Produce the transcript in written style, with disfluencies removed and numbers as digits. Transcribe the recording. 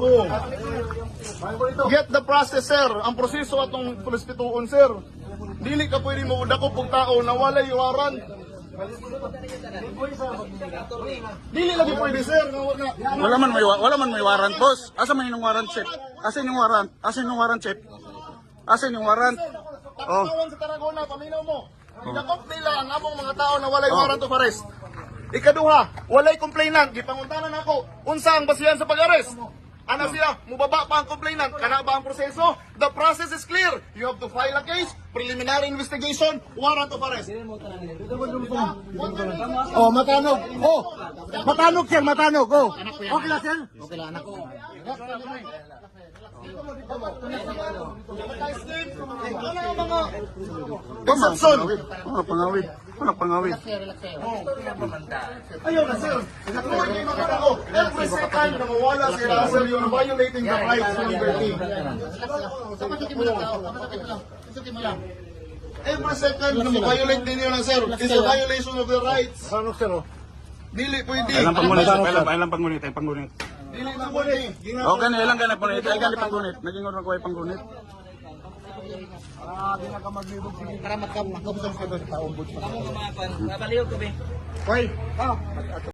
Oh. Get the process, sir. Ang proseso atong prostituon, sir. Dili ka pwede mo dako pug tao na walay warrant. Dili lagi pwede, sir. Wala man may warrant, boss. Asa man yung warrant, chef? Asan yung warrant? Asan yung warrant, chef? Asan yung warrant? Oh. Tawon sa Tarragona, paminaw mo. Gidakop nila ang among mga tao na walay warrant of arrest. Ikaduha, walay complainant. Gipanguntanan ako, unsa ang basihan sa pag-arrest? Ano siya? Mubaba pa ang complainant. Kana ba ang proseso? The process is clear. You have to file a case, preliminary investigation, warrant of arrest. Oh, matanog. Oh, matanog sir, matanog. Oh. Okay lang sir? Okay lang, anak ko. Exception. Pangawid. Ano pangawid? Ayaw na, sir. Natuloy kayo mga tao. Every second na mawala sila, sir, you're violating the rights of liberty. Every second na ma-violate din yun, sir, is a violation of the rights. Ano sir? Oh. Dili pwede. Ilang panggunit, ilang panggunit. Dili pwede. Okay na, ilang ganang panggunit. Ilang panggunit. Naging oras ko ay panggunit. Para magkabusog sa taong. Babaliw ko, be. Hoy.